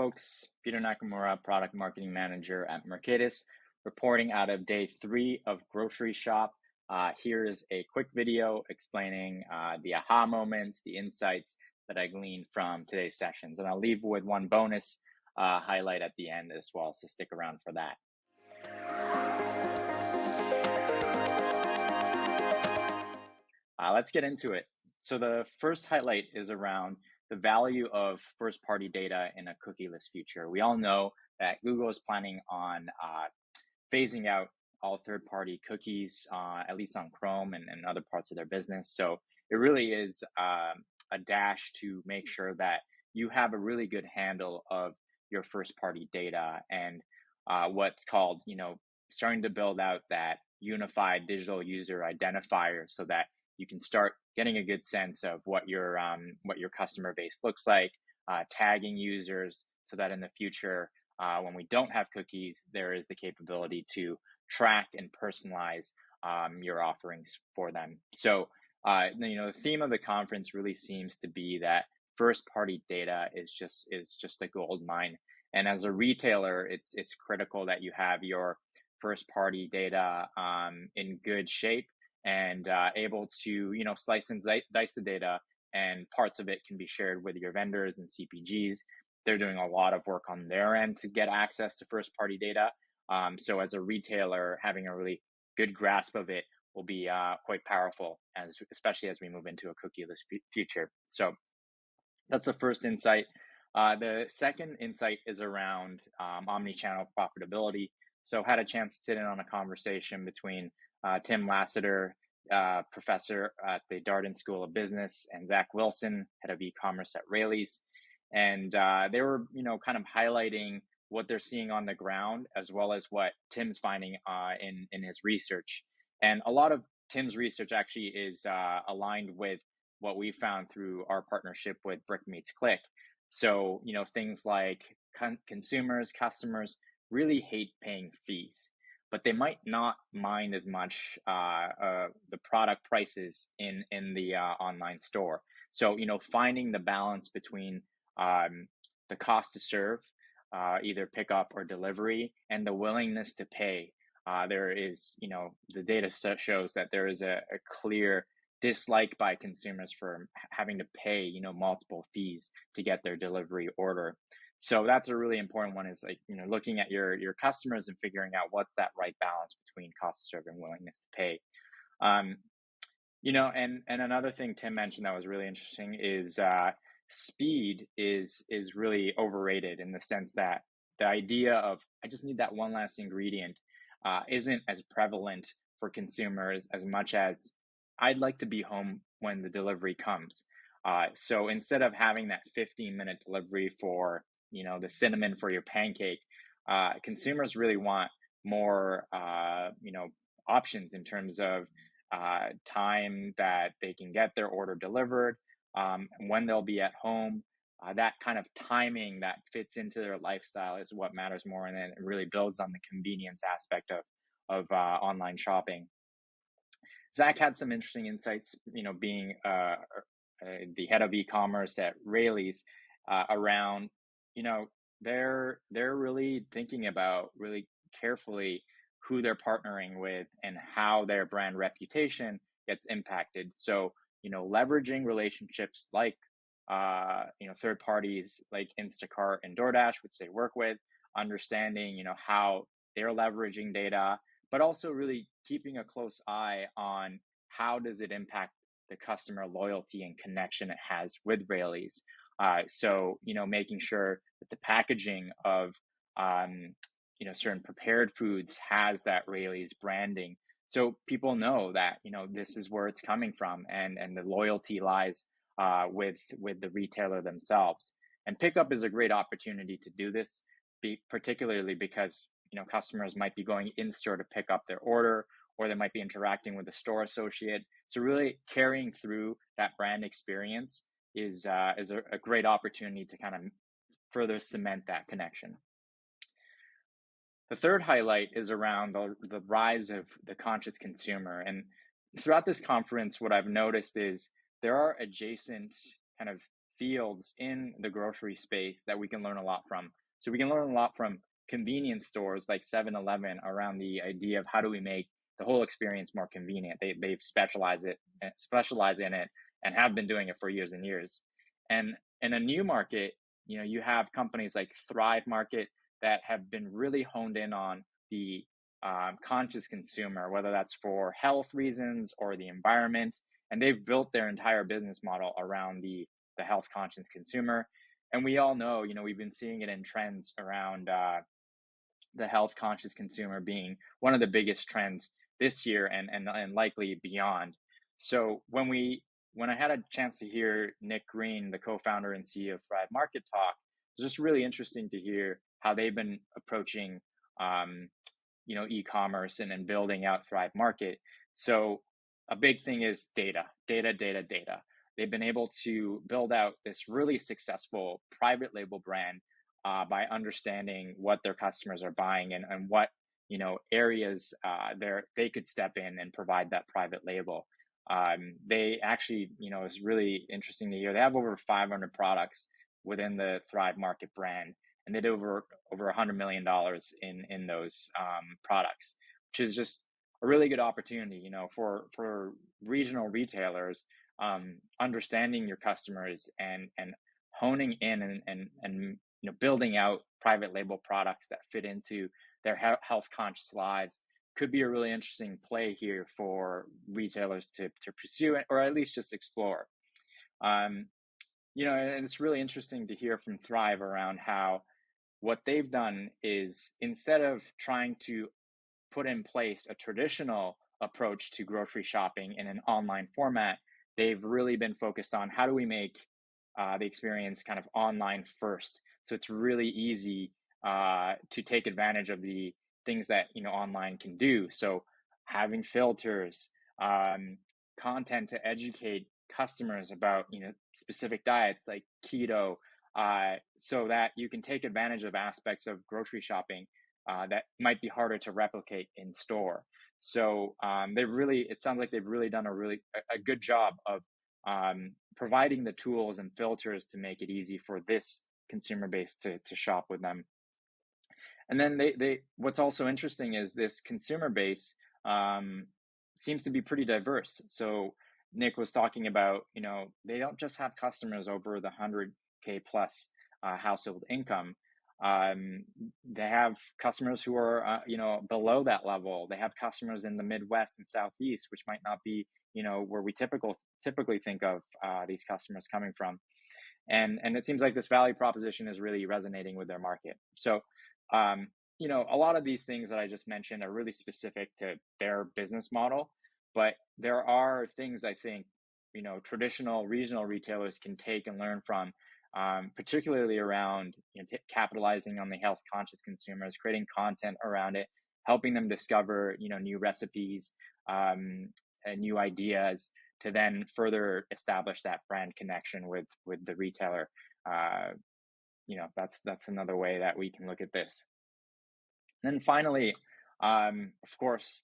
folks. Peter Nakamura, Product Marketing Manager at Mercatus, reporting out of day 3 of Groceryshop. Here is a quick video explaining the aha moments, the insights that I gleaned from today's sessions. And I'll leave with one bonus highlight at the end as well, so stick around for that. Let's get into it. So the first highlight is around the value of first-party data in a cookieless future. We all know that Google is planning on phasing out all third-party cookies, at least on Chrome and other parts of their business. So it really is a dash to make sure that you have a really good handle of your first-party data and what's called, starting to build out that unified digital user identifier so that you can start getting a good sense of what your customer base looks like, tagging users so that in the future, when we don't have cookies, there is the capability to track and personalize your offerings for them. So, the theme of the conference really seems to be that first-party data is just a gold mine. And as a retailer, it's critical that you have your first-party data in good shape and able to, slice and dice the data, and parts of it can be shared with your vendors and CPGs. They're doing a lot of work on their end to get access to first-party data. So as a retailer, having a really good grasp of it will be quite powerful, especially as we move into a cookieless future. So that's the first insight. The second insight is around omnichannel profitability. So had a chance to sit in on a conversation between Tim Lassiter, professor at the Darden School of Business, and Zach Wilson, head of eCommerce at Raley's. And they were, kind of highlighting what they're seeing on the ground, as well as what Tim's finding in his research. And a lot of Tim's research actually is aligned with what we found through our partnership with Brick Meets Click. So, things like customers really hate paying fees, but they might not mind as much the product prices in the online store. So, finding the balance between the cost to serve, either pickup or delivery, and the willingness to pay. There is, the data shows that there is a clear dislike by consumers for having to pay, multiple fees to get their delivery order. So that's a really important one, is looking at your customers and figuring out what's that right balance between cost to serve and willingness to pay. And another thing Tim mentioned that was really interesting is speed is really overrated, in the sense that the idea of I just need that one last ingredient isn't as prevalent for consumers as much as I'd like to be home when the delivery comes. So instead of having that 15-minute delivery for the cinnamon for your pancake, consumers really want more options in terms of time that they can get their order delivered, when they'll be at home. That kind of timing that fits into their lifestyle is what matters more, and then it really builds on the convenience aspect of online shopping. Zach had some interesting insights, being the head of e-commerce at Raley's, around, they're really thinking about really carefully who they're partnering with and how their brand reputation gets impacted. So, leveraging relationships like, third parties like Instacart and DoorDash, which they work with, understanding, how they're leveraging data, but also really keeping a close eye on how does it impact the customer loyalty and connection it has with Raley's. So, making sure that the packaging of, certain prepared foods has that Raley's branding, so people know that, this is where it's coming from, and the loyalty lies with the retailer themselves. And pickup is a great opportunity to do this, particularly because customers might be going in store to pick up their order, or they might be interacting with a store associate. So really carrying through that brand experience is a great opportunity to kind of further cement that connection. The third highlight is around the rise of the conscious consumer. And throughout this conference, what I've noticed is there are adjacent kind of fields in the grocery space that we can learn a lot from. So we can learn a lot from convenience stores like 7-Eleven around the idea of how do we make the whole experience more convenient. They've specialized in it and have been doing it for years and years. And in a new market, you have companies like Thrive Market that have been really honed in on the conscious consumer, whether that's for health reasons or the environment, and they've built their entire business model around the health conscious consumer. And we all know, we've been seeing it in trends around the health conscious consumer being one of the biggest trends this year and likely beyond. So when I had a chance to hear Nick Green, the co-founder and CEO of Thrive Market, talk, it was just really interesting to hear how they've been approaching um, e-commerce and building out Thrive Market. So a big thing is data. They've been able to build out this really successful private label brand by understanding what their customers are buying and what areas they could step in and provide that private label. They actually, it's really interesting to hear. They have over 500 products within the Thrive Market brand, and they did over $100 million in those products, which is just a really good opportunity, for regional retailers, understanding your customers and honing in and building out private label products that fit into their health conscious lives could be a really interesting play here for retailers to pursue it or at least just explore. Um, and it's really interesting to hear from Thrive around how what they've done is instead of trying to put in place a traditional approach to grocery shopping in an online format, they've really been focused on how do we make the experience kind of online first. So it's really easy to take advantage of the things that online can do. So having filters, content to educate customers about specific diets like keto, so that you can take advantage of aspects of grocery shopping that might be harder to replicate in store. So it sounds like they've really done a good job of providing the tools and filters to make it easy for this consumer base to shop with them. And then what's also interesting is this consumer base seems to be pretty diverse. So Nick was talking about, they don't just have customers over the 100K plus household income. They have customers who are, below that level. They have customers in the Midwest and Southeast, which might not be, where we typically think of these customers coming from. And it seems like this value proposition is really resonating with their market. So, a lot of these things that I just mentioned are really specific to their business model, but there are things I think, traditional regional retailers can take and learn from, particularly around capitalizing on the health conscious consumers, creating content around it, helping them discover, new recipes, and new ideas to then further establish that brand connection with the retailer. That's another way that we can look at this. And then finally, of course,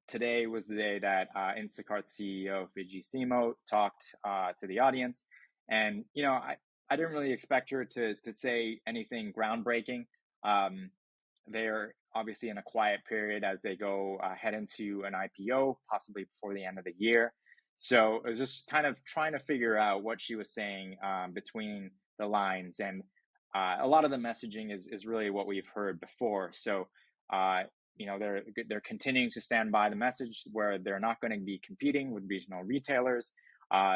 today was the day that Instacart CEO Fidji Simo talked to the audience, and I didn't really expect her to say anything groundbreaking. They're obviously in a quiet period as they go head into an IPO, possibly before the end of the year. So I was just kind of trying to figure out what she was saying between the lines, and a lot of the messaging is really what we've heard before. So they're continuing to stand by the message where they're not going to be competing with regional retailers.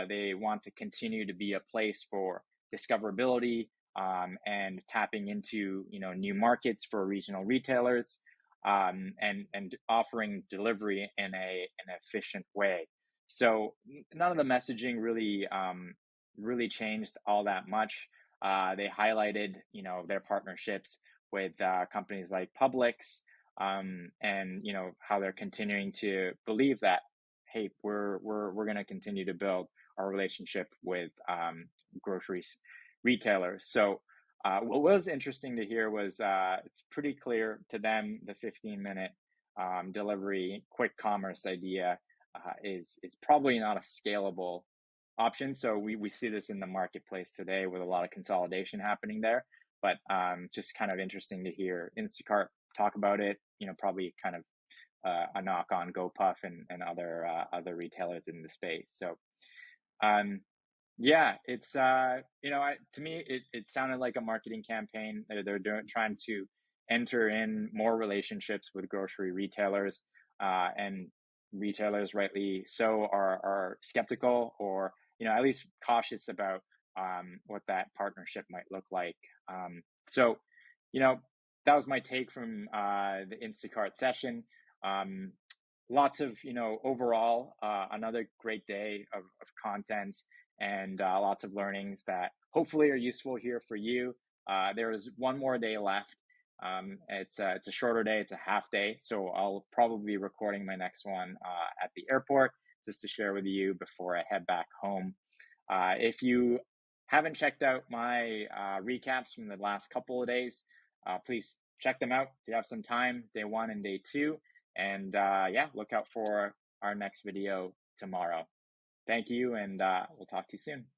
They want to continue to be a place for discoverability and tapping into new markets for regional retailers, and offering delivery in an efficient way. So none of the messaging really changed all that much. They highlighted their partnerships with companies like Publix, and how they're continuing to believe that, hey, we're going to continue to build our relationship with groceries retailers. So what was interesting to hear was it's pretty clear to them the 15-minute delivery quick commerce idea is probably not a scalable options. So we see this in the marketplace today with a lot of consolidation happening there. But just kind of interesting to hear Instacart talk about it. Probably kind of a knock on GoPuff and other retailers in the space. So um, yeah, it's to me it sounded like a marketing campaign. They're trying to enter in more relationships with grocery retailers, and retailers, rightly so, are skeptical, or at least cautious about what that partnership might look like. So, you know, that was my take from the Instacart session. Um, Lots of overall another great day of content and lots of learnings that hopefully are useful here for you. There is one more day left. It's a shorter day. It's a half day, so I'll probably be recording my next one at the airport just to share with you before I head back home. If you haven't checked out my recaps from the last couple of days, please check them out if you have some time, day one and day two. And yeah, look out for our next video tomorrow. Thank you, and we'll talk to you soon.